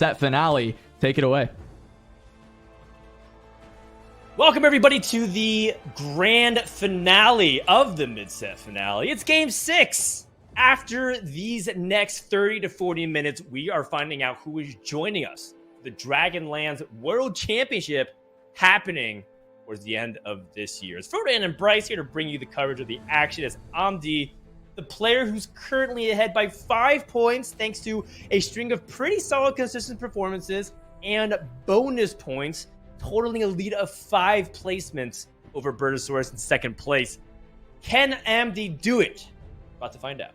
Set Finale. Take it away. Welcome, everybody, to the grand finale of the Mid-Set Finale. It's Game 6. After these next 30 to 40 minutes, we are finding out who is joining us. The Dragonlands World Championship happening towards the end of this year. It's Frodan and Bryce here to bring you the coverage of the action as Amde, the player who's currently ahead by 5 points thanks to a string of pretty solid consistent performances and bonus points, totaling a lead of 5 placements over Bertasaurus in second place. Can Amde do it? About to find out.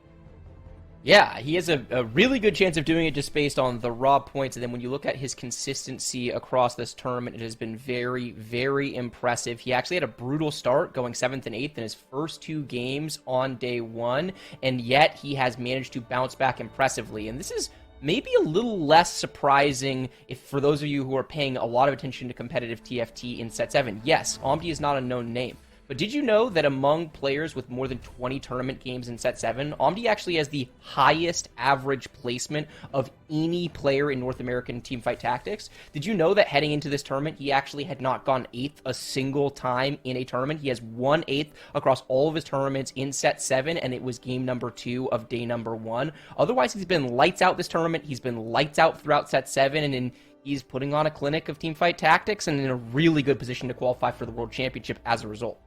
Yeah, he has a really good chance of doing it just based on the raw points. And then when you look at his consistency across this tournament, it has been very, very impressive. He actually had a brutal start, going 7th and 8th in his first 2 games on day 1. And yet he has managed to bounce back impressively. And this is maybe a little less surprising if for those of you who are paying a lot of attention to competitive TFT in Set 7. Yes, Amde is not a known name. But did you know that among players with more than 20 tournament games in Set 7, Amde actually has the highest average placement of any player in North American Teamfight Tactics? Did you know that heading into this tournament, he actually had not gone 8th a single time in a tournament? He has 1/8 across all of his tournaments in Set 7, and it was game number 2 of day number 1. Otherwise, he's been lights out this tournament. He's been lights out throughout Set 7, and he's putting on a clinic of Teamfight Tactics and in a really good position to qualify for the World Championship as a result.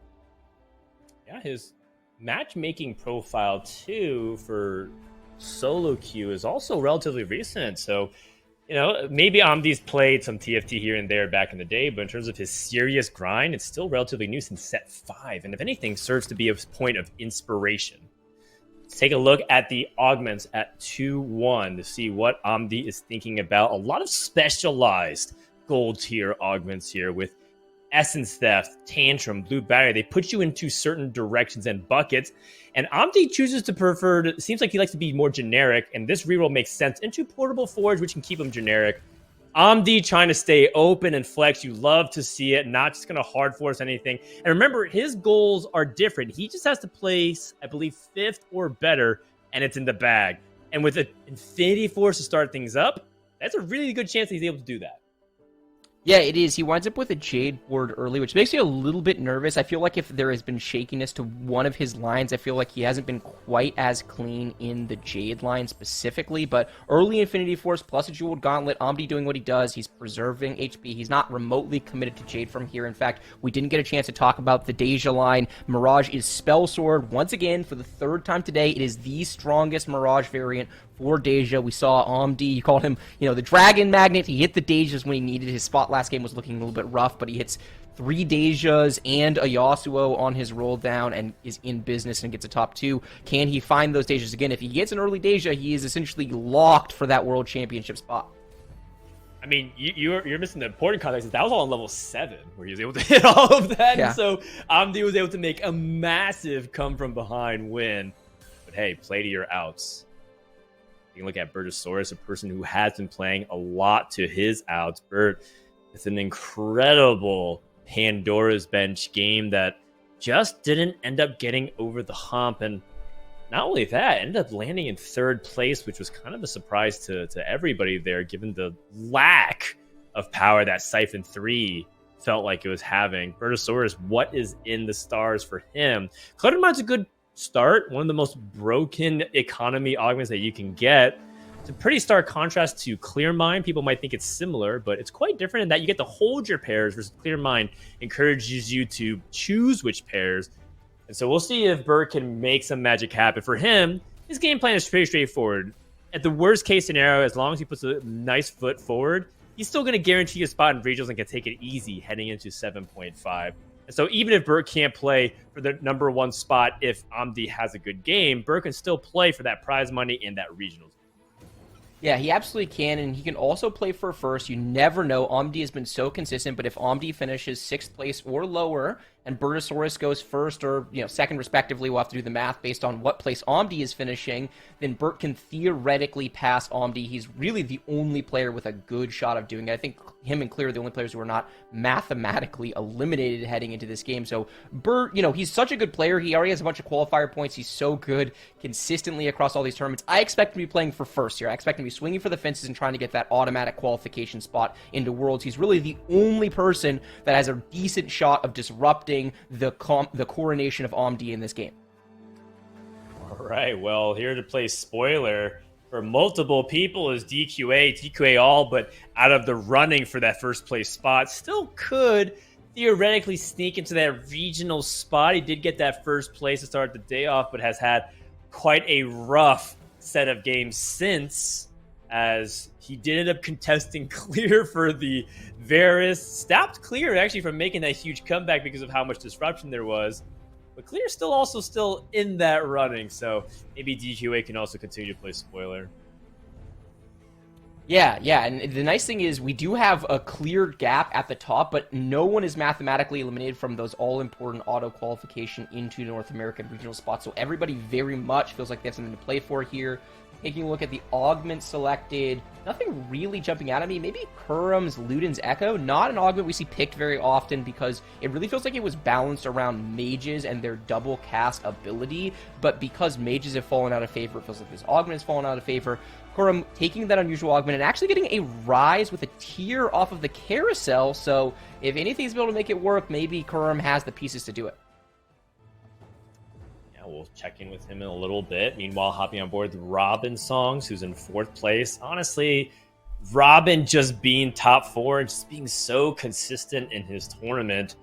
Yeah, his matchmaking profile, too, for solo queue is also relatively recent. So, maybe Amde's played some TFT here and there back in the day, but in terms of his serious grind, it's still relatively new since Set 5. And if anything, serves to be a point of inspiration. Let's take a look at the augments at 2-1 to see what Amde is thinking about. A lot of specialized gold tier augments here with Essence Theft, Tantrum, Blue Battery. They put you into certain directions and buckets, and Amde chooses to prefer, it seems like he likes to be more generic, and this reroll makes sense, into Portable Forge, which can keep him generic. Amde trying to stay open and flex. You love to see it, not just going to hard force anything. And remember, his goals are different. He just has to place, I believe, 5th or better, and it's in the bag. And with an Infinity Force to start things up, that's a really good chance that he's able to do that. Yeah, it is. He winds up with a Jade board early, which makes me a little bit nervous. I feel like if there has been shakiness to one of his lines, I feel like he hasn't been quite as clean in the Jade line specifically. But early Infinity Force plus a Jeweled Gauntlet, Amde doing what he does. He's preserving HP. He's not remotely committed to Jade from here. In fact, we didn't get a chance to talk about the Deja line. Mirage is Spell Sword. Once again, for the 3rd time today, it is the strongest Mirage variant for Deja. We saw Amde, you called him, the Dragon Magnet. He hit the Dejas when he needed. His spot last game was looking a little bit rough, but he hits 3 Dejas and a Yasuo on his roll down and is in business and gets a top 2. Can he find those Dejas again? If he gets an early Deja, he is essentially locked for that World Championship spot. I mean, you're missing the important context. That was all on level 7, where he was able to hit all of that. Yeah. And so Amde was able to make a massive come-from-behind win. But hey, play to your outs. You can look at Bertasaurus, a person who has been playing a lot to his outs. Bert, it's an incredible Pandora's Bench game that just didn't end up getting over the hump. And not only that, ended up landing in 3rd place, which was kind of a surprise to everybody there, given the lack of power that Siphon 3 felt like it was having. Bertasaurus, what is in the stars for him? Cluttermine's a good start, one of the most broken economy augments that you can get. It's a pretty stark contrast to Clear Mind. People might think it's similar, but it's quite different in that you get to hold your pairs, versus Clear Mind encourages you to choose which pairs. And so we'll see if Bert can make some magic happen. For him, his game plan is pretty straightforward. At the worst case scenario, as long as he puts a nice foot forward, he's still going to guarantee a spot in regionals and can take it easy heading into 7.5. And so even if Bert can't play for the number 1 spot, if Amde has a good game, Bert can still play for that prize money in that regionals. Yeah, he absolutely can, and he can also play for first. You never know. Amde has been so consistent, but if Amde finishes 6th place or lower and Bertasaurus goes first or second respectively, we'll have to do the math based on what place Amde is finishing, then Bert can theoretically pass Amde. He's really the only player with a good shot of doing it. I think him and Clear are the only players who are not mathematically eliminated heading into this game. So Bert, he's such a good player. He already has a bunch of qualifier points. He's so good consistently across all these tournaments. I expect him to be playing for first here. I expect him to be swinging for the fences and trying to get that automatic qualification spot into Worlds. He's really the only person that has a decent shot of disrupting the coronation of Amde in this game. All right, well, here to play spoiler for multiple people is DQA all but out of the running for that first place spot. Still could theoretically sneak into that regional spot. He did get that first place to start the day off, but has had quite a rough set of games since, as he did end up contesting Clear for the Varus. Stopped Clear actually from making that huge comeback because of how much disruption there was. But Clear's still in that running, so maybe DQA can also continue to play spoiler. Yeah, and the nice thing is we do have a clear gap at the top, but no one is mathematically eliminated from those all-important auto-qualification into North American regional spots, so everybody very much feels like they have something to play for here. Taking a look at the augment selected, nothing really jumping out at me. Maybe Kurum's Luden's Echo, not an augment we see picked very often because it really feels like it was balanced around mages and their double cast ability, but because mages have fallen out of favor, it feels like this augment has fallen out of favor. Kurum taking that unusual augment and actually getting a rise with a tier off of the carousel, so if anything's able to make it work, maybe Kurum has the pieces to do it. We'll check in with him in a little bit. Meanwhile, hopping on board the Robin Songs, who's in 4th place. Honestly, Robin just being top 4 and just being so consistent in his tournament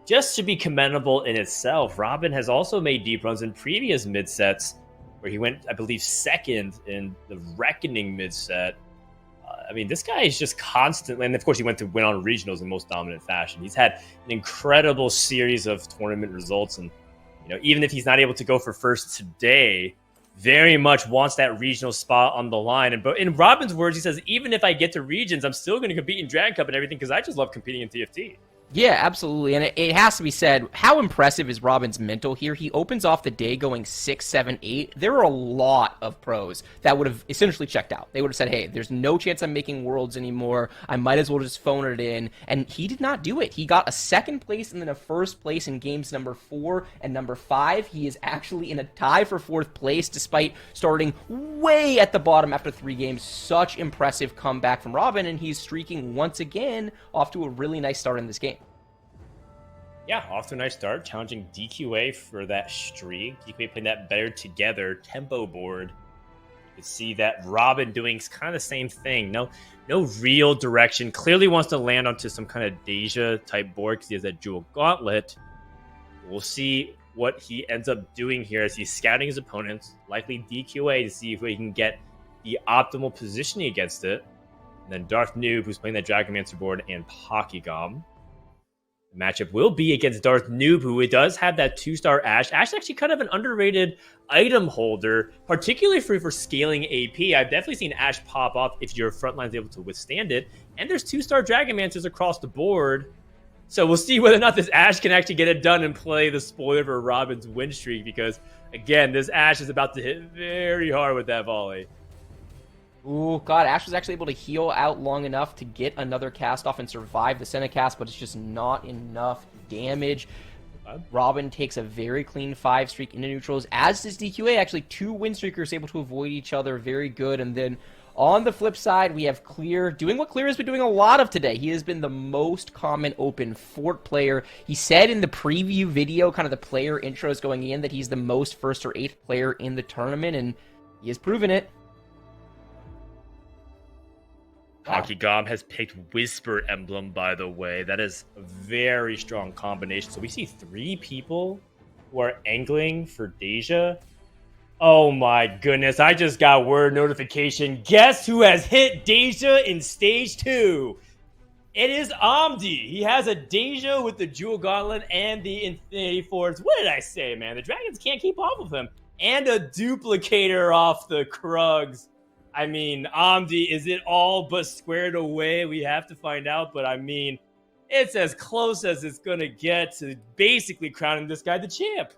just should be commendable in itself. Robin has also made deep runs in previous mid-sets where he went, I believe, 2nd in the Reckoning mid-set. This guy is just constantly, and of course he went to win on regionals in most dominant fashion. He's had an incredible series of tournament results, and even if he's not able to go for first today, very much wants that regional spot on the line. And but in Robin's words, he says, even if I get to regions, I'm still going to compete in Dragon Cup and everything because I just love competing in TFT. Yeah, absolutely. And it has to be said, how impressive is Robin's mental here? He opens off the day going 6, 7, 8. There are a lot of pros that would have essentially checked out. They would have said, hey, there's no chance I'm making Worlds anymore. I might as well just phone it in. And he did not do it. He got a 2nd place and then a 1st place in games number 4 and number 5. He is actually in a tie for 4th place despite starting way at the bottom after 3 games. Such impressive comeback from Robin, and he's streaking once again off to a really nice start in this game. Yeah, off to a nice start, challenging DQA for that streak. DQA playing that better together tempo board. You can see that Robin doing kind of the same thing. No real direction. Clearly wants to land onto some kind of Deja type board because he has that dual gauntlet. We'll see what he ends up doing here as he's scouting his opponents, likely DQA, to see if he can get the optimal positioning against it. And then Darth Nub, who's playing that Dragonmancer board, and Pocky Gom. The matchup will be against Darth Nub, who does have that 2-star Ashe. Ashe is actually kind of an underrated item holder, particularly for scaling AP. I've definitely seen Ashe pop up if your front line's able to withstand it. And there's 2-star Dragonmancers across the board. So we'll see whether or not this Ashe can actually get it done and play the spoiler for Robin's win streak, because, again, this Ashe is about to hit very hard with that volley. Ooh, God, Ashe was actually able to heal out long enough to get another cast off and survive the Senna cast, but it's just not enough damage. Robin takes a very clean 5 streak into neutrals, as does DQA. Actually, 2 win streakers able to avoid each other. Very good. And then on the flip side, we have Clear doing what Clear has been doing a lot of today. He has been the most common open fort player. He said in the preview video, kind of the player intros going in, that he's the most 1st or 8th player in the tournament, and he has proven it. Pocky Gom has picked Whisper Emblem, by the way. That is a very strong combination. So we see 3 people who are angling for Deja. Oh my goodness, I just got word notification. Guess who has hit Deja in stage 2? It is Amde. He has a Deja with the Jewel Gauntlet and the Infinity Force. What did I say, man? The Dragons can't keep up with him. And a Duplicator off the Krugs. Amde, is it all but squared away? We have to find out, but it's as close as it's going to get to basically crowning this guy the champ.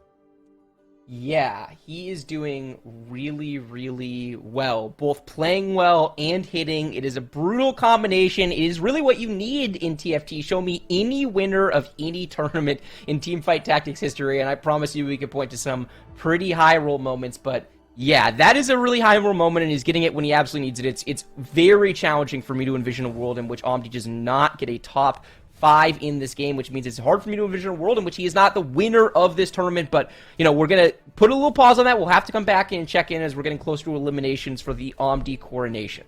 Yeah, he is doing really, really well, both playing well and hitting. It is a brutal combination. It is really what you need in TFT. Show me any winner of any tournament in Teamfight Tactics history, and I promise you we could point to some pretty high roll moments, but yeah, that is a really high roll moment, and he's getting it when he absolutely needs it. It's very challenging for me to envision a world in which Amde does not get a top 5 in this game, which means it's hard for me to envision a world in which he is not the winner of this tournament. But, you know, we're going to put a little pause on that. We'll have to come back and check in as we're getting closer to eliminations for the Amde coronation.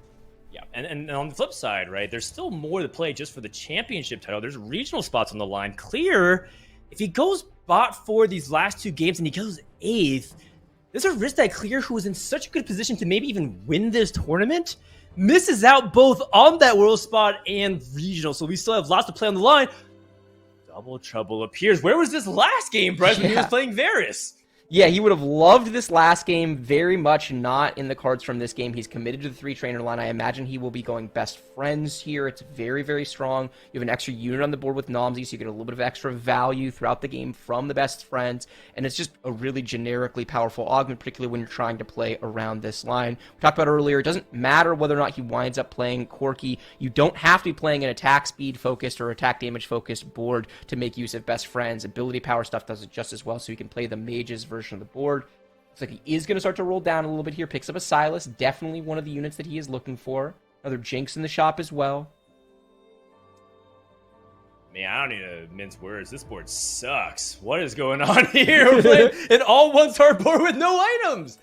Yeah, and on the flip side, right, there's still more to play just for the championship title. There's regional spots on the line. Clear, if he goes bot for these last 2 games and he goes 8th, there's a risk that Clear, who is in such a good position to maybe even win this tournament, misses out both on that world spot and regional. So we still have lots to play on the line. Double trouble appears. Where was this last game, Bryce, when he was playing Varus? Yeah, he would have loved this last game. Very much not in the cards from this game. He's committed to the 3-trainer line. I imagine he will be going best friends here. It's very, very strong. You have an extra unit on the board with Nomsy, so you get a little bit of extra value throughout the game from the best friends. And it's just a really generically powerful augment, particularly when you're trying to play around this line. We talked about earlier, it doesn't matter whether or not he winds up playing Corki. You don't have to be playing an attack speed focused or attack damage focused board to make use of best friends. Ability power stuff does it just as well, so you can play the mages version of the board. Looks like he is going to start to roll down a little bit here. Picks up a Silas, definitely one of the units that he is looking for. Another Jinx in the shop as well. Man, I don't need to mince words. This board sucks. What is going on here? We're playing an all one-star board with no items.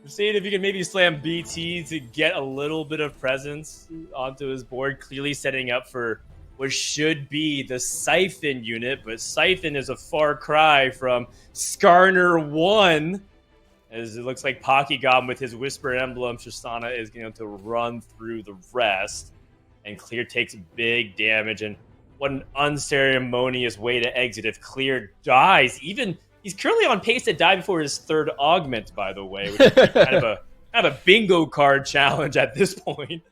We're seeing if you can maybe slam BT to get a little bit of presence onto his board. Clearly setting up for what should be the Siphon unit, but Siphon is a far cry from Skarner 1, as it looks like Pocky Gom with his Whisper Emblem, Tristana is going to run through the rest, and Clear takes big damage, and what an unceremonious way to exit if Clear dies. Even, he's currently on pace to die before his 3rd augment, by the way, which is kind of a bingo card challenge at this point.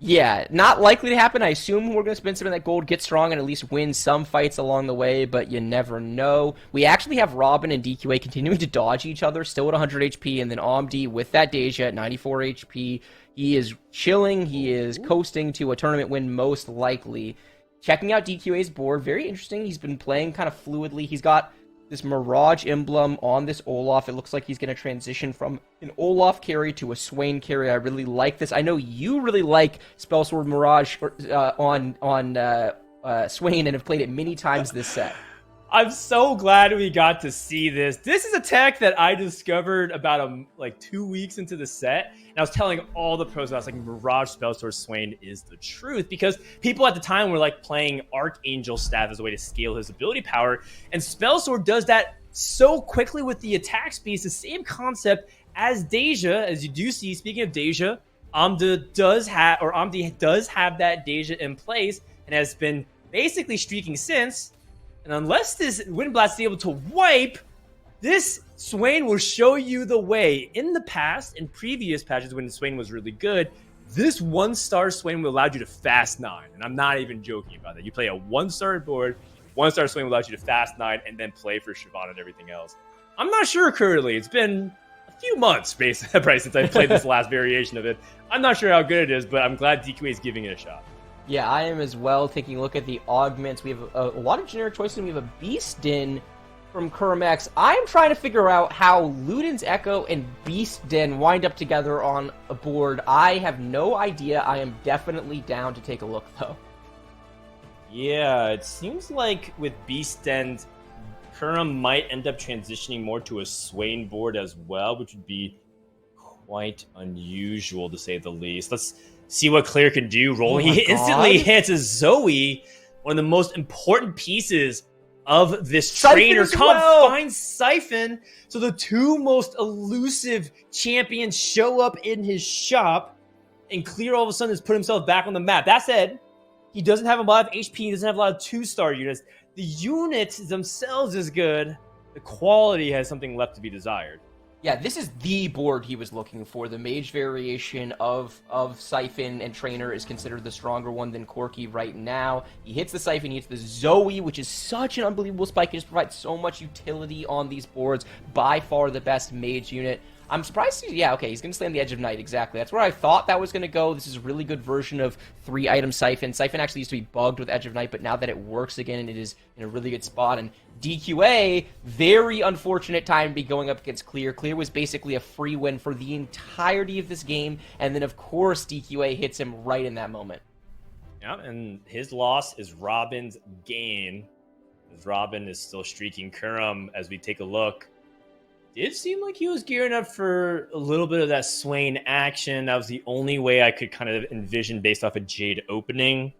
Yeah, not likely to happen. I assume we're going to spend some of that gold, get strong, and at least win some fights along the way, but you never know. We actually have Robin and DQA continuing to dodge each other, still at 100 HP, and then Amde with that Deja at 94 HP. He is chilling. He is coasting to a tournament win most likely. Checking out DQA's board, very interesting. He's been playing kind of fluidly. He's got this Mirage emblem on this Olaf. It looks like he's going to transition from an Olaf carry to a Swain carry. I really like this. I know you really like Spellsword Mirage on Swain and have played it many times this set. I'm so glad we got to see this. This is a tech that I discovered about like 2 weeks into the set. And I was telling all the pros, I was like, Mirage Spellsword Swain is the truth. Because people at the time were like playing Archangel Staff as a way to scale his ability power. And Spellsword does that so quickly with the attack speed. It's the same concept as Deja, as you do see. Speaking of Deja, Amde does have that Deja in place and has been basically streaking since. And unless this Wind Blast is able to wipe, this Swain will show you the way. In the past, in previous patches when Swain was really good, this 1-star Swain will allow you to fast 9. And I'm not even joking about that. You play a 1-star board, 1-star Swain will allow you to fast 9 and then play for Shyvana and everything else. I'm not sure currently. It's been a few months, basically, since I played this last variation of it. I'm not sure how good it is, but I'm glad DQA is giving it a shot. Yeah, I am as well. Taking a look at the augments, we have a lot of generic choices. We have a Beast Den from Kurumx. I'm trying to figure out how Luden's Echo and Beast Den wind up together on a board. I have no idea. I am definitely down to take a look, though. Yeah, it seems like with Beast Den, Kurum might end up transitioning more to a Swain board as well, which would be quite unusual to say the least. Let's see what Clear can do. Rolling, he instantly hits a Zoe, one of the most important pieces of this trainer comp. Finds Siphon, so the 2 most elusive champions show up in his shop, and Clear all of a sudden has put himself back on the map. That said, he doesn't have a lot of HP, he doesn't have a lot of 2-star units. The units themselves is good, the quality has something left to be desired. Yeah, this is the board he was looking for. The mage variation of Siphon and Trainer is considered the stronger one than Corki right now. He hits the Siphon, he hits the Zoe, which is such an unbelievable spike. He just provides so much utility on these boards. By far the best mage unit. I'm surprised. Yeah, okay, he's going to slam the Edge of Night, exactly. That's where I thought that was going to go. This is a really good version of 3-item Siphon. Siphon actually used to be bugged with Edge of Night, but now that it works again, it is in a really good spot. And DQA, very unfortunate time to be going up against Clear. Clear was basically a free win for the entirety of this game, and then, of course, DQA hits him right in that moment. Yeah, and his loss is Robin's gain, as Robin is still streaking Kurumx. As we take a look, it seemed like he was gearing up for a little bit of that Swain action. That was the only way I could kind of envision based off a Jade opening.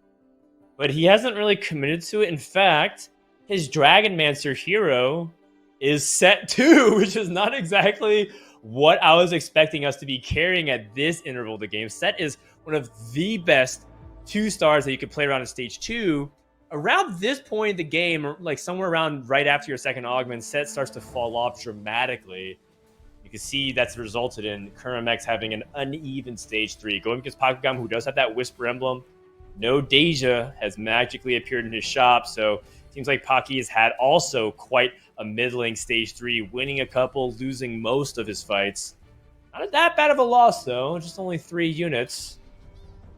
But he hasn't really committed to it. In fact, his Dragonmancer hero is set 2, which is not exactly what I was expecting us to be carrying at this interval of the game. Set is one of the best 2 stars that you could play around in stage 2. Around this point in the game, like somewhere around right after your second augment, Set starts to fall off dramatically. You can see that's resulted in Kurumx having an uneven stage 3. Going against Pocky Gom, who does have that Whisper emblem. No Deja has magically appeared in his shop, so it seems like Pocky has had also quite a middling stage 3, winning a couple, losing most of his fights. Not that bad of a loss, though. Just only 3 units.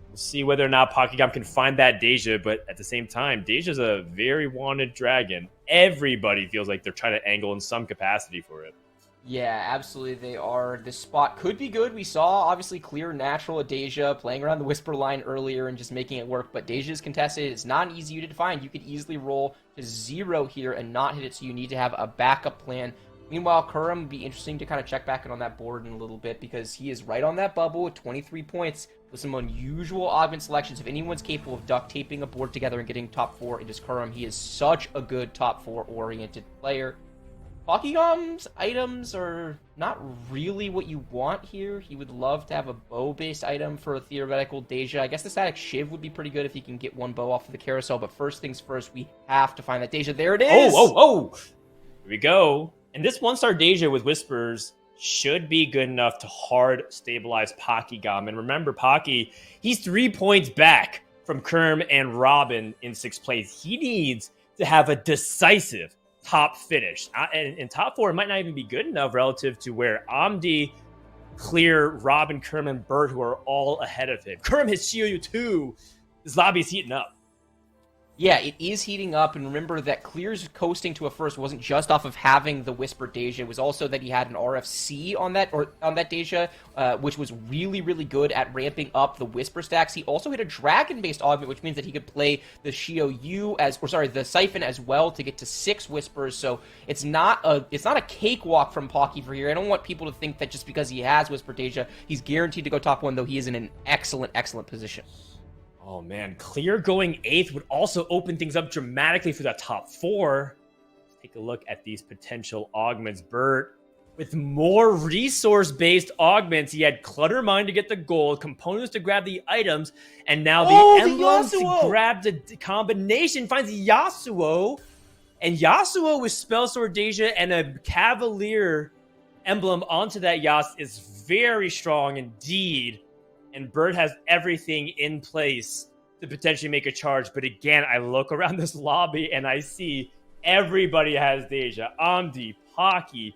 We'll see whether or not Pocky Gom can find that Deja, but at the same time, Deja's a very wanted dragon. Everybody feels like they're trying to angle in some capacity for it. Yeah, absolutely they are. This spot could be good. We saw, obviously, Clear natural at Deja, playing around the Whisper line earlier and just making it work, but Deja is contested. It's not an easy unit to find. You could easily roll to 0 here and not hit it, so you need to have a backup plan. Meanwhile, Kurumx would be interesting to kind of check back in on that board in a little bit because he is right on that bubble with 23 points with some unusual augment selections. If anyone's capable of duct taping a board together and getting top 4, it is Kurumx. He is such a good top 4 oriented player. Pocky Gom's items are not really what you want here. He would love to have a bow-based item for a theoretical Deja. I guess the static Shiv would be pretty good if he can get 1 bow off of the carousel, but first things first, we have to find that Deja. There it is! Oh! Here we go. And this 1-star Deja with Whispers should be good enough to hard stabilize Pocky Gom. And remember, Pocky, he's 3 points back from Kurumx and Robin in 6th place. He needs to have a decisive top finish. And top 4 might not even be good enough relative to where Amde, Clear, Robin, Kurumx, and Bert, who are all ahead of him. Kurumx has Shiyu too. This lobby is heating up. Yeah, it is heating up, and remember that Clear's coasting to a first wasn't just off of having the Whisper Deja. It was also that he had an RFC on that Deja, which was really, really good at ramping up the Whisper stacks. He also hit a Dragon-based augment, which means that he could play the the Siphon as well to get to 6 Whispers. So it's not a cakewalk from Pocky for here. I don't want people to think that just because he has Whisper Deja, he's guaranteed to go top 1, though he is in an excellent, excellent position. Oh man, Clear going 8th would also open things up dramatically for that top 4. Let's take a look at these potential augments. Bert, with more resource-based augments, he had Clutter Mine to get the gold, components to grab the items, and now the emblems to grab the combination. Finds Yasuo, and Yasuo with Spell Sword Deja and a Cavalier emblem onto that Yas is very strong indeed. And Bert has everything in place to potentially make a charge. But again, I look around this lobby and I see everybody has Deja. Amde, Pocky,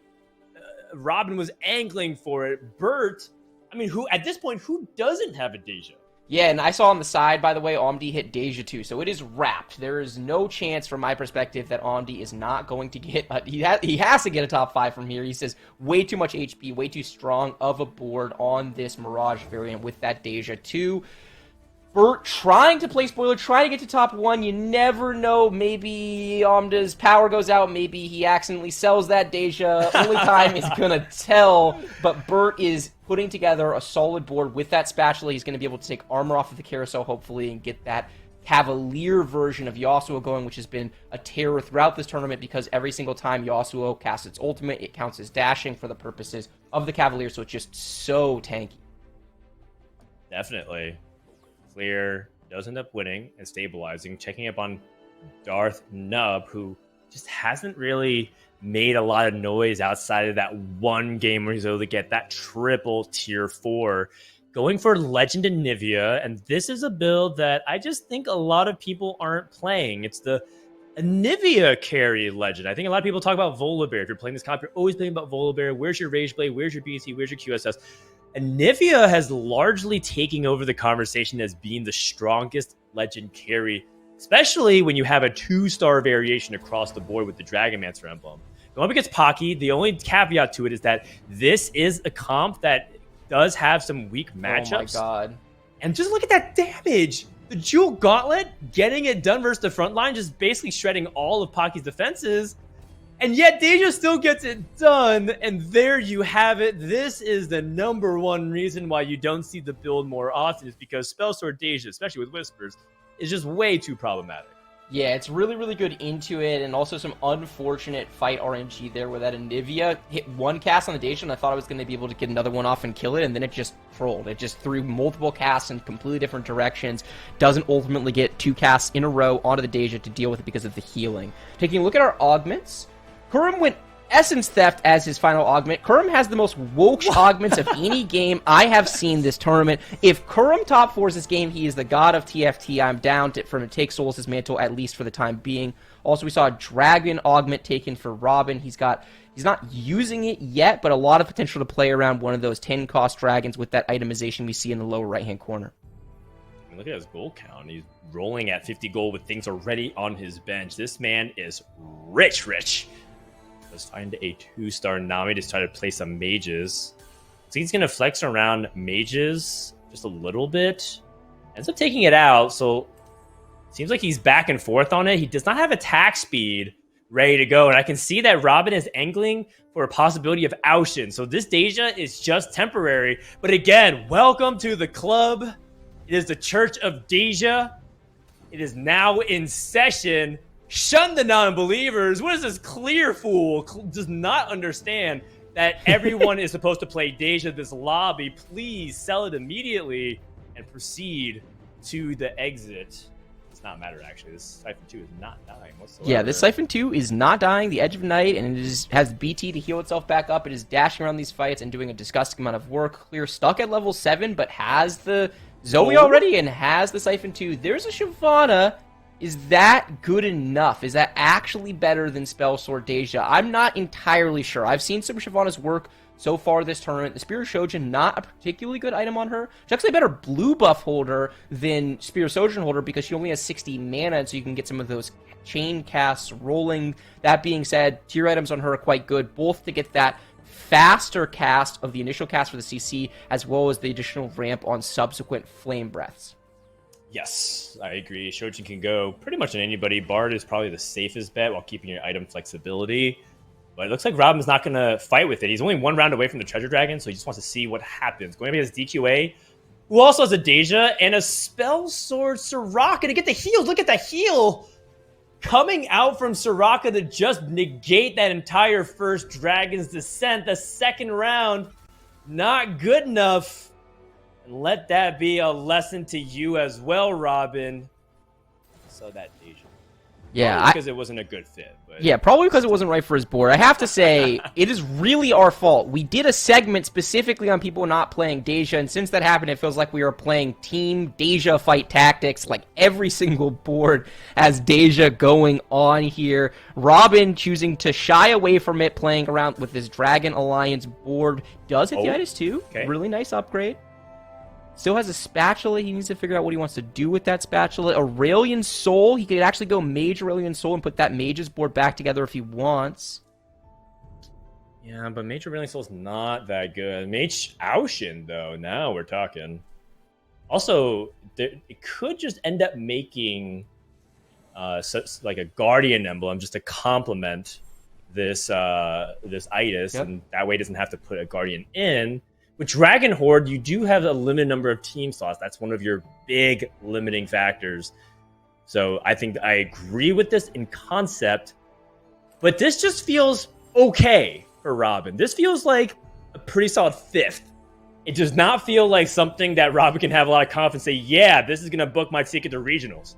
Robin was angling for it. Bert, I mean, at this point, who doesn't have a Deja? Yeah, and I saw on the side, by the way, Amde hit Deja too, so it is wrapped. There is no chance, from my perspective, that Amde is not going to get... he has to get a top 5 from here. He says way too much HP, way too strong of a board on this Mirage variant with that Deja too. Bert trying to play spoiler, trying to get to top 1. You never know. Maybe Amde's power goes out. Maybe he accidentally sells that Deja. Only time is going to tell. But Bert is putting together a solid board with that spatula. He's going to be able to take armor off of the carousel, hopefully, and get that Cavalier version of Yasuo going, which has been a terror throughout this tournament because every single time Yasuo casts its ultimate, it counts as dashing for the purposes of the Cavalier, so it's just so tanky. Definitely. Clear does end up winning and stabilizing, checking up on Darth Nub, who just hasn't really made a lot of noise outside of that one game where he's able to get that triple tier 4. Going for Legend Anivia, and this is a build that I just think a lot of people aren't playing. It's the Anivia carry Legend. I think a lot of people talk about Volibear. If you're playing this comp, you're always thinking about Volibear. Where's your Rage Blade? Where's your BC? Where's your QSS? Anivia has largely taken over the conversation as being the strongest Legend carry, especially when you have a 2-star variation across the board with the Dragonmancer emblem. Going up against Pocky, the only caveat to it is that this is a comp that does have some weak matchups. Oh my god. And just look at that damage. The Jewel Gauntlet getting it done versus the front line, just basically shredding all of Pocky's defenses. And yet Deja still gets it done. And there you have it. This is the number one reason why you don't see the build more often, is because Spell Sword Deja, especially with Whispers, is just way too problematic. Yeah, it's really, really good into it, and also some unfortunate fight RNG there where that Anivia hit one cast on the Deja, and I thought I was going to be able to get another one off and kill it, and then it just trolled. It just threw multiple casts in completely different directions, doesn't ultimately get 2 casts in a row onto the Deja to deal with it because of the healing. Taking a look at our augments, Kurum went Essence Theft as his final augment. Kurum has the most woke augments of any game I have seen this tournament. If Kurum top 4s this game, he is the god of TFT. I'm down for him to take Solus' mantle, at least for the time being. Also, we saw a Dragon augment taken for Robin. He's not using it yet, but a lot of potential to play around one of those 10-cost dragons with that itemization we see in the lower right-hand corner. Look at his gold count. He's rolling at 50 gold with things already on his bench. This man is rich. Let's find a 2-star Nami to try to play some mages. So he's going to flex around mages just a little bit. Ends up taking it out, so seems like he's back and forth on it. He does not have attack speed ready to go, and I can see that Robin is angling for a possibility of Aushin. So this Deja is just temporary. But again, welcome to the club. It is the Church of Deja. It is now in session. Shun the non-believers. What is this clear fool? Does not understand that everyone is supposed to play Deja this lobby. Please sell it immediately and proceed to the exit. It's not matter, actually. This Siphon 2 is not dying whatsoever. Yeah, this Siphon 2 is not dying. The Edge of Night, and it has BT to heal itself back up. It is dashing around these fights and doing a disgusting amount of work. Clear stuck at level 7, but has the Zoe already and has the Siphon 2. There's a Shyvana. Is that good enough? Is that actually better than Spell Sword Deja? I'm not entirely sure. I've seen some Shyvana's work so far this tournament. The Spear of Shojin, not a particularly good item on her. She's actually a better blue buff holder than Spear of Shojin holder because she only has 60 mana, and so you can get some of those chain casts rolling. That being said, tier items on her are quite good, both to get that faster cast of the initial cast for the CC, as well as the additional ramp on subsequent Flame Breaths. Yes, I agree. Shojin can go pretty much on anybody. Bard is probably the safest bet while keeping your item flexibility. But it looks like Robin's not going to fight with it. He's only 1 round away from the Treasure Dragon, so he just wants to see what happens. Going up against DQA, who also has a Deja and a Spell Sword Soraka to get the heals. Look at the heal coming out from Soraka to just negate that entire first Dragon's Descent. The second round, not good enough. And let that be a lesson to you as well, Robin. So that Deja. Yeah, probably because it wasn't a good fit. But yeah, probably because it wasn't right for his board. I have to say, it is really our fault. We did a segment specifically on people not playing Deja, and since that happened, it feels like we are playing Team Deja Fight Tactics. Like, every single board has Deja going on here. Robin choosing to shy away from it, playing around with this Dragon Alliance board. Does hit the Itis too. Okay. Really nice upgrade. Still has a spatula. He needs to figure out what he wants to do with that spatula. Aurelian Soul. He could actually go Mage Aurelian Soul and put that Mage's board back together if he wants. Yeah, but Mage Aurelian Soul's not that good. Mage Aushin, though, now we're talking. Also, it could just end up making like a Guardian emblem just to complement this Itis, and that way it doesn't have to put a Guardian in. With Dragon Horde, you do have a limited number of team slots. That's one of your big limiting factors. So I think I agree with this in concept, but this just feels okay for Robin. This feels like a pretty solid 5th. It does not feel like something that Robin can have a lot of confidence and say, yeah, this is going to book my ticket to regionals.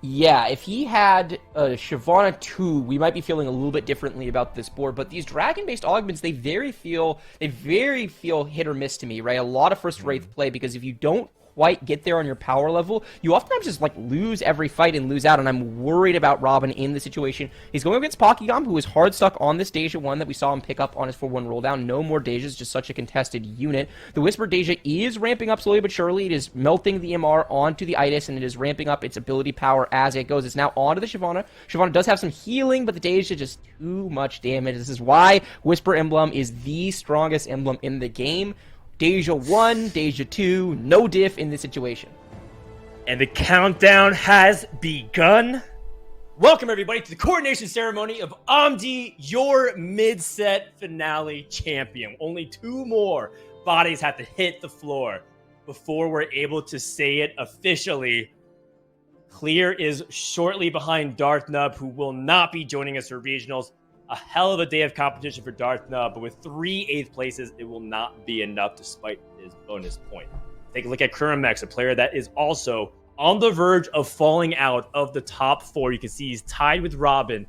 Yeah, if he had Shyvana 2, we might be feeling a little bit differently about this board, but these dragon-based augments, they very feel hit or miss to me, right? A lot of first Wraith play, because if you don't quite get there on your power level, you oftentimes just like lose every fight and lose out, and I'm worried about Robin in the situation. He's going against Pocky Gom, who is hard stuck on this Deja 1 that we saw him pick up on his 4-1 roll down. No more Dejas, just such a contested unit. The Whisper Deja is ramping up slowly but surely. It is melting the MR onto the Itis, and it is ramping up its ability power as it goes. It's now onto the Shyvana. Shyvana does have some healing, but the Deja just too much damage. This is why Whisper Emblem is the strongest emblem in the game. Deja 1, Deja 2, no diff in this situation. And the countdown has begun. Welcome, everybody, to the coronation ceremony of Amde, your mid-set finale champion. Only 2 more bodies have to hit the floor before we're able to say it officially. Clear is shortly behind Darth Nub, who will not be joining us for regionals. A hell of a day of competition for Darth Nub, but with 3 8th places, it will not be enough despite his bonus point. Take a look at Kurumx, a player that is also on the verge of falling out of the top 4. You can see he's tied with Robin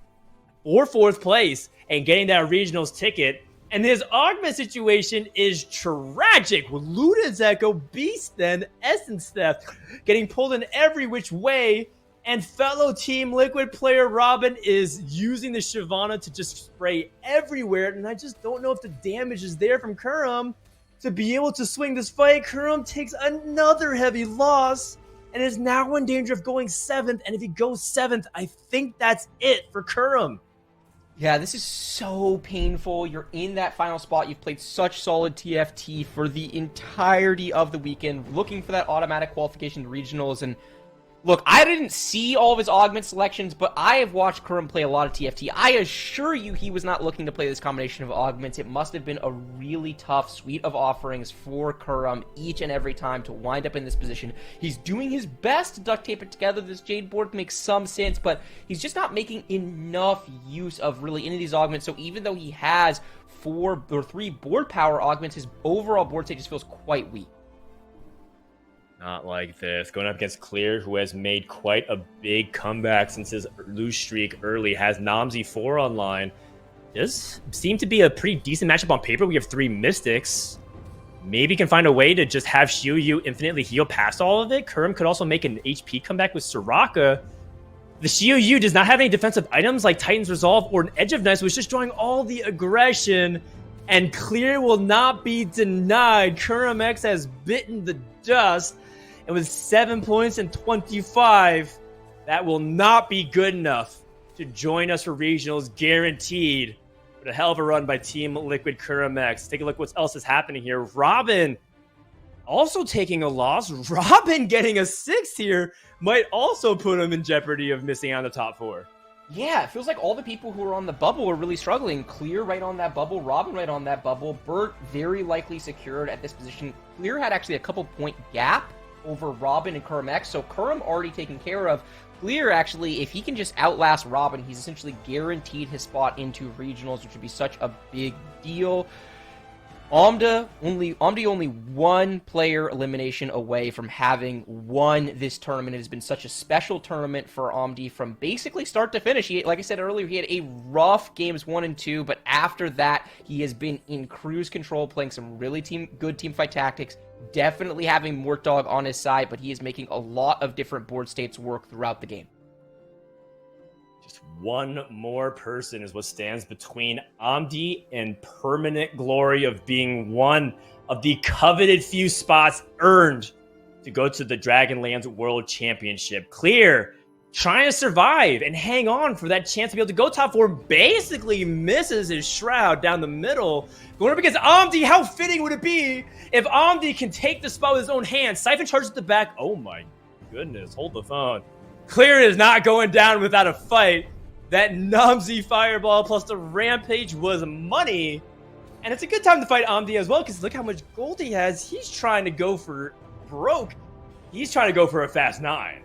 for 4th place and getting that regionals ticket. And his augment situation is tragic with Luda's Echo, Beast then, Essence Theft, getting pulled in every which way. And fellow Team Liquid player Robin is using the Shyvana to just spray everywhere. And I just don't know if the damage is there from Kurumx to be able to swing this fight. Kurumx takes another heavy loss and is now in danger of going 7th. And if he goes 7th, I think that's it for Kurumx. Yeah, this is so painful. You're in that final spot. You've played such solid TFT for the entirety of the weekend, looking for that automatic qualification to regionals. And look, I didn't see all of his augment selections, but I have watched Kurumx play a lot of TFT. I assure you he was not looking to play this combination of augments. It must have been a really tough suite of offerings for Kurumx each and every time to wind up in this position. He's doing his best to duct tape it together. This Jade board makes some sense, but he's just not making enough use of really any of these augments. So even though he has 4 or 3 board power augments, his overall board state just feels quite weak. Not like this. Going up against Clear, who has made quite a big comeback since his lose streak early, has Namzi 4 online. Does seem to be a pretty decent matchup on paper. We have 3 Mystics. Maybe can find a way to just have Shiyu infinitely heal past all of it. Kurumx could also make an HP comeback with Soraka. The Shiyu does not have any defensive items like Titan's Resolve or an Edge of Night, so it's just drawing all the aggression. And Clear will not be denied. Kurumx has bitten the dust. And with 7 points and 25, that will not be good enough to join us for regionals, guaranteed. But a hell of a run by Team Liquid Kurumx. Take a look what else is happening here. Robin also taking a loss. Robin getting a 6 here might also put him in jeopardy of missing out on the top 4. Yeah, it feels like all the people who are on the bubble are really struggling. Clear right on that bubble, Robin right on that bubble, Bert very likely secured at this position. Clear had actually a couple point gap over Robin and Kurumx, so Kurumx already taken care of. Clear, actually, if he can just outlast Robin, he's essentially guaranteed his spot into regionals, which would be such a big deal. Amde only 1 player elimination away from having won this tournament. It has been such a special tournament for Amde from basically start to finish. Like I said earlier, he had a rough games 1 and 2, but after that, he has been in cruise control, playing some really good teamfight tactics, definitely having Mortdog on his side, but he is making a lot of different board states work throughout the game. Just 1 more person is what stands between Amde and permanent glory of being one of the coveted few spots earned to go to the Dragonlance World Championship. Clear, trying to survive and hang on for that chance to be able to go top 4, basically misses his shroud down the middle. Going up against Amde, how fitting would it be if Amde can take the spot with his own hand? Siphon charges at the back. Oh my goodness, hold the phone. Clear is not going down without a fight. That Namzi fireball plus the rampage was money. And it's a good time to fight Amde as well, because look how much gold he has. He's trying to go for broke. He's trying to go for a fast 9.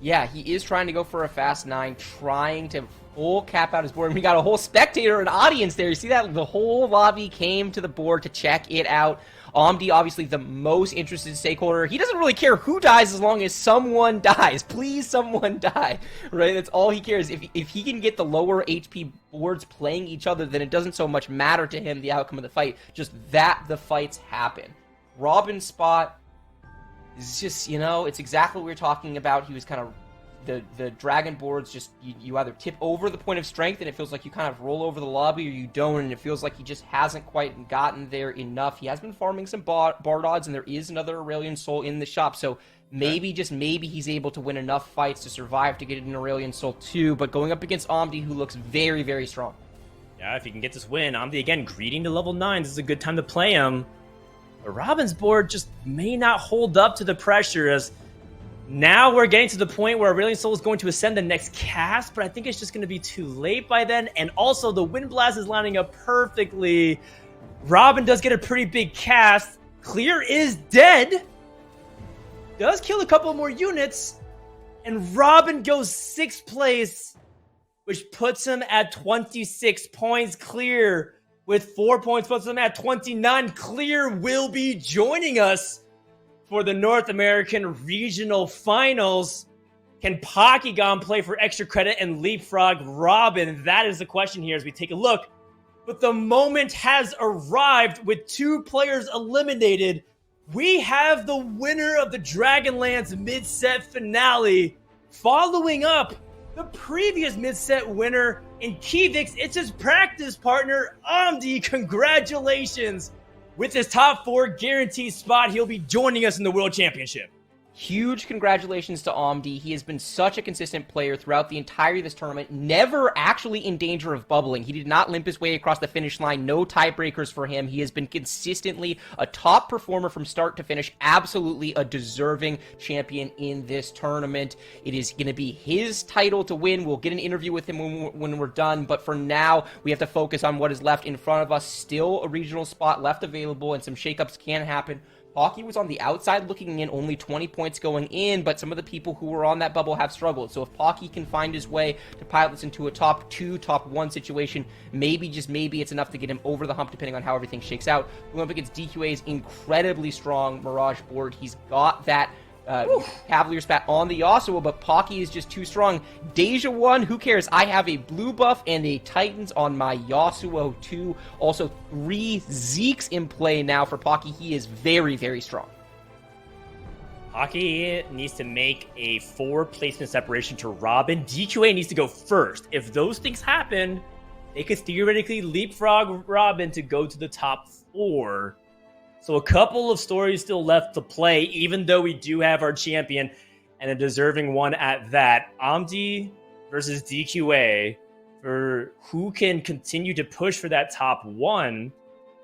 Yeah, he is trying to go for a fast 9, trying to full cap out his board. And we got a whole spectator and audience there. You see that? The whole lobby came to the board to check it out. Amde, obviously the most interested stakeholder. He doesn't really care who dies as long as someone dies. Please, someone die, right? That's all he cares. If he can get the lower HP boards playing each other, then it doesn't so much matter to him the outcome of the fight, just that the fights happen. Robin's spot is just, it's exactly what we were talking about. He was kind of, the dragon boards, just, you either tip over the point of strength and it feels like you kind of roll over the lobby, or you don't, and it feels like he just hasn't quite gotten there enough. He has been farming some bard odds, and there is another Aurelion Soul in the shop, so maybe, just maybe, he's able to win enough fights to survive to get an Aurelion Soul 2, but going up against Amde, who looks very, very strong. Yeah, if he can get this win, Amde, again, greeting to level 9, this is a good time to play him. But Robin's board just may not hold up to the pressure, as now we're getting to the point where Aurelion Soul is going to ascend the next cast, but I think it's just going to be too late by then. And also, the Wind Blast is lining up perfectly. Robin does get a pretty big cast. Clear is dead. Does kill a couple more units. And Robin goes 6th place, which puts him at 26 points. Clear with 4 points puts him at 29. Clear will be joining us for the North American Regional Finals. Can Pocky Gom play for extra credit and leapfrog Robin? That is the question here as we take a look. But the moment has arrived with 2 players eliminated. We have the winner of the Dragonlance Mid-Set Finale. Following up the previous mid-set winner in Kivix, it's his practice partner, Amde. Congratulations. With his top 4 guaranteed spot, he'll be joining us in the World Championship. Huge congratulations to Amde. He has been such a consistent player throughout the entirety of this tournament, never actually in danger of bubbling. He did not limp his way across the finish line, no tiebreakers for him. He has been consistently a top performer from start to finish, absolutely a deserving champion in this tournament. It is going to be his title to win. We'll get an interview with him when we're done, but for now, we have to focus on what is left in front of us. Still a regional spot left available, and some shakeups can happen. Pocky was on the outside looking in, only 20 points going in, but some of the people who were on that bubble have struggled. So if Pocky can find his way to pilot this into a top 2, top 1 situation, maybe, just maybe, it's enough to get him over the hump depending on how everything shakes out. Going up against DQA's incredibly strong Mirage board. He's got that Cavalier spat on the Yasuo, but Pocky is just too strong. Deja won, who cares? I have a blue buff and a Titans on my Yasuo too. Also 3 Zeeks in play now for Pocky. He is very, very strong. Pocky needs to make a 4 placement separation to Robin. DQA needs to go first. If those things happen, they could theoretically leapfrog Robin to go to the top 4. So a couple of stories still left to play, even though we do have our champion, and a deserving one at that. Amde versus DQA for who can continue to push for that top 1.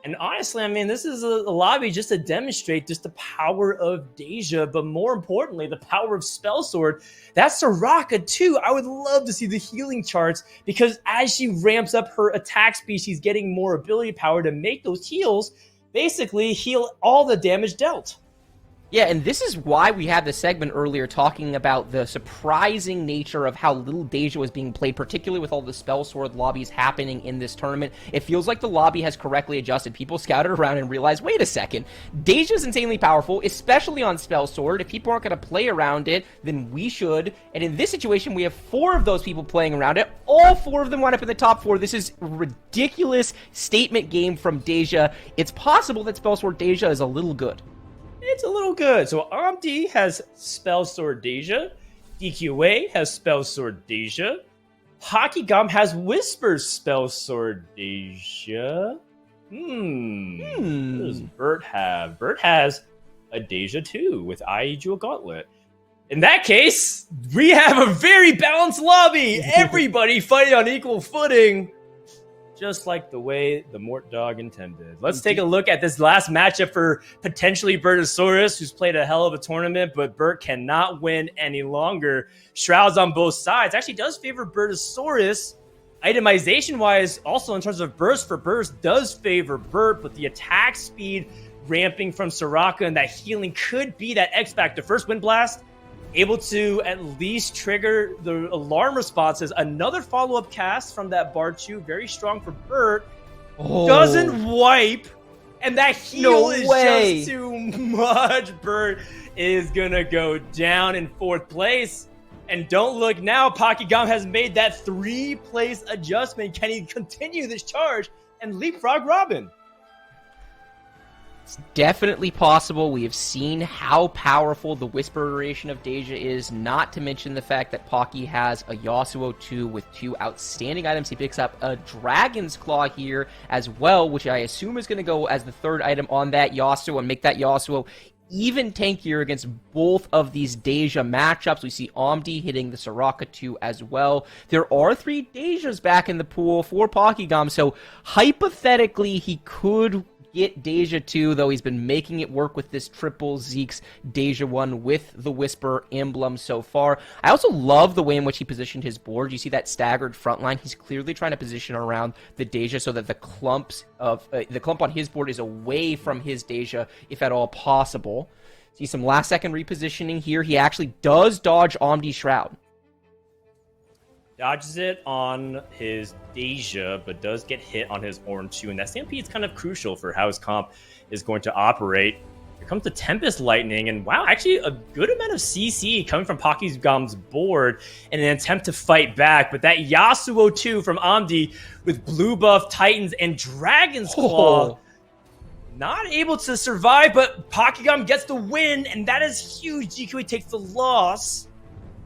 And honestly, I mean, this is a lobby just to demonstrate just the power of Deja, but more importantly, the power of Spell Sword. That's Soraka too. I would love to see the healing charts, because as she ramps up her attack speed, she's getting more ability power to make those heals basically heal all the damage dealt. Yeah, and this is why we had the segment earlier talking about the surprising nature of how little Deja was being played, particularly with all the Spell Sword lobbies happening in this tournament. It feels like the lobby has correctly adjusted. People scouted around and realized, wait a second, Deja's insanely powerful, especially on Spell Sword. If people aren't going to play around it, then we should. And in this situation, we have 4 of those people playing around it. All 4 of them wind up in the top 4. This is a ridiculous statement game from Deja. It's possible that Spell Sword Deja is a little good. It's a little good. So Amde has Spell Sword Deja. DQA has Spell Sword Deja. Pocky Gom has Whisper Spell Sword Deja. What does Bert have? Bert has a Deja too with IE Jewel Gauntlet. In that case, we have a very balanced lobby. Everybody fighting on equal footing. Just like the way the Mort Dog intended. Let's take a look at this last matchup for potentially Bertasaurus, who's played a hell of a tournament, but Bert cannot win any longer. Shrouds on both sides. Actually does favor Bertasaurus. Itemization-wise, also in terms of burst for burst, does favor Bert, but the attack speed ramping from Soraka and that healing could be that X Factor. First Wind Blast, able to at least trigger the alarm responses. Another follow-up cast from that Barchu, very strong for Bert. Doesn't wipe, And that heal is just too much. Bert is going to go down in 4th place. And don't look now, Pocky Gom has made that 3-place adjustment. Can he continue this charge and leapfrog Robin? It's definitely possible. We have seen how powerful the Whisper iteration of Deja is, not to mention the fact that Pocky has a Yasuo 2 with 2 outstanding items. He picks up a Dragon's Claw here as well, which I assume is going to go as the 3rd item on that Yasuo and make that Yasuo even tankier against both of these Deja matchups. We see Amde hitting the Soraka 2 as well. There are 3 Dejas back in the pool for Pocky Gom, so hypothetically he could get Deja 2, though he's been making it work with this triple Zeke's Deja 1 with the Whisper emblem so far. I also love the way in which he positioned his board. You see that staggered front line. He's clearly trying to position around the Deja so that the clump on his board is away from his Deja, if at all possible. See some last second repositioning here. He actually does dodge Amde's Shroud. Dodges it on his Deja, but does get hit on his Orange 2. And that stampede is kind of crucial for how his comp is going to operate. Here comes the Tempest Lightning. And wow, actually a good amount of CC coming from Pocky Gom's board in an attempt to fight back. But that Yasuo 2 from Amde with blue buff Titans and Dragon's Claw. Not able to survive, but Pocky Gom gets the win. And that is huge. DQA takes the loss.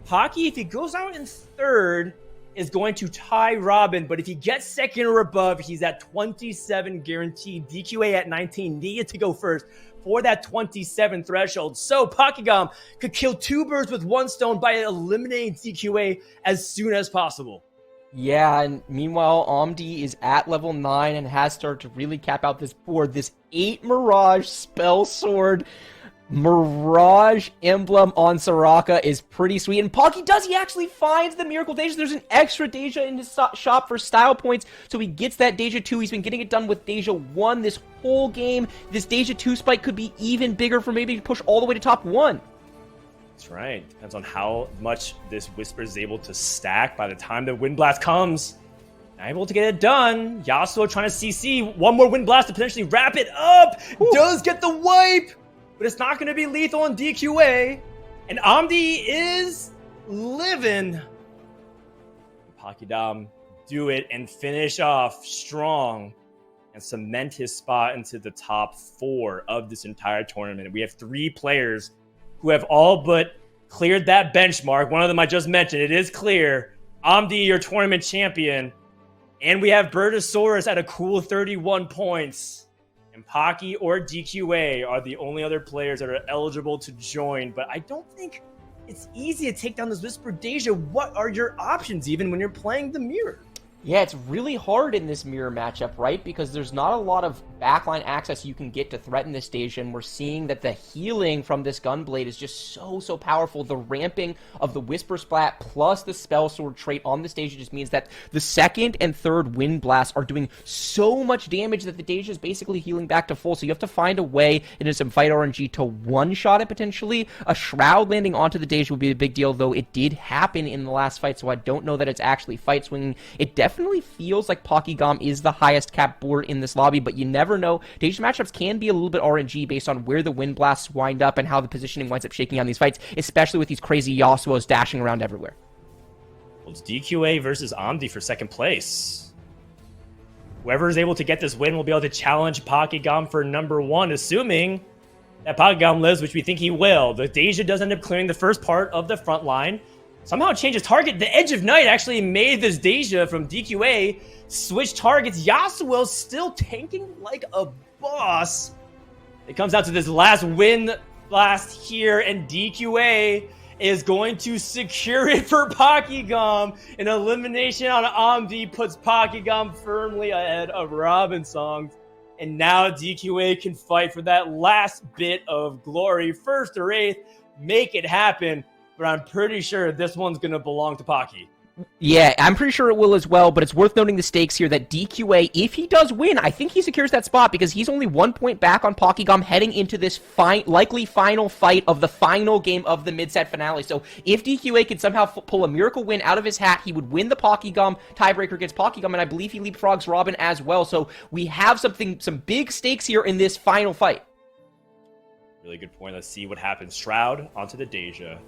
Pocky, if he goes out in 3rd, is going to tie Robin, but if he gets 2nd or above, he's at 27 guaranteed. DQA at 19 needed to go first for that 27 threshold. So Pocky Gom could kill 2 birds with 1 stone by eliminating DQA as soon as possible. Yeah, and meanwhile, Amde is at level 9 and has started to really cap out this board. This 8 Mirage Spell Sword Mirage emblem on Soraka is pretty sweet. And Pocky he actually finds the Miracle Deja. There's an extra Deja in his shop for style points, so he gets that Deja 2. He's been getting it done with Deja 1 this whole game. This Deja 2 spike could be even bigger for maybe to push all the way to top 1. That's right. Depends on how much this Whisper is able to stack by the time the Wind Blast comes. Not able to get it done. Yasuo trying to CC. One more Wind Blast to potentially wrap it up. Ooh. Does get the wipe. But it's not going to be lethal on DQA. And Amde is living. Pocky Gom do it and finish off strong and cement his spot into the top 4 of this entire tournament. We have 3 players who have all but cleared that benchmark. One of them I just mentioned. It is clear. Amde, your tournament champion. And we have Bertasaurus at a cool 31 points. And Pocky or DQA are the only other players that are eligible to join. But I don't think it's easy to take down this Whisper Deja. What are your options even when you're playing the mirror? Yeah, it's really hard in this mirror matchup, right? Because there's not a lot of backline access you can get to threaten this stage, and we're seeing that the healing from this Gunblade is just so powerful. The ramping of the Whisper Splat plus the Spell Sword trait on the stage just means that the 2nd and 3rd Wind Blasts are doing so much damage that the Deja is basically healing back to full. So you have to find a way into some fight RNG to one-shot it potentially. A Shroud landing onto the Deja would be a big deal, though it did happen in the last fight, so I don't know that it's actually fight swinging. It definitely feels like Pocky Gom is the highest cap board in this lobby, but you never know. Deja matchups can be a little bit RNG based on where the Wind Blasts wind up and how the positioning winds up shaking on these fights, especially with these crazy Yasuos dashing around everywhere. Well, it's DQA versus Amde for 2nd place. Whoever is able to get this win will be able to challenge Pocky Gom for number 1, assuming that Pocky Gom lives, which we think he will. The Deja does end up clearing the first part of the front line. Somehow changes target. The Edge of Night actually made this Deja from DQA switch targets. Yasuo still tanking like a boss. It comes out to this last Wind Blast here, and DQA is going to secure it for Pocky Gom. An elimination on Amde puts Pocky Gom firmly ahead of Robin Songs. And now DQA can fight for that last bit of glory. 1st or 8th, make it happen. But I'm pretty sure this one's going to belong to Pocky. Yeah, I'm pretty sure it will as well, but it's worth noting the stakes here that DQA, if he does win, I think he secures that spot because he's only 1 point back on Pocky Gom heading into this likely final fight of the final game of the mid-set finale. So if DQA could somehow pull a miracle win out of his hat, he would win the Pocky Gom tiebreaker against Pocky Gom, and I believe he leapfrogs Robin as well. So we have some big stakes here in this final fight. Really good point. Let's see what happens. Shroud onto the Deja.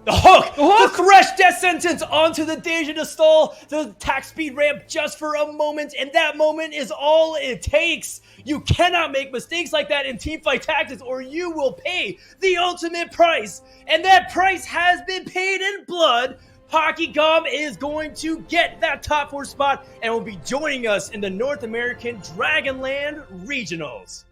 The hook! The Thresh death sentence onto the Deja to stall the attack speed ramp just for a moment, and that moment is all it takes. You cannot make mistakes like that in teamfight tactics or you will pay the ultimate price, and that price has been paid in blood. Pocky Gom is going to get that top 4 spot and will be joining us in the North American Dragonland Regionals.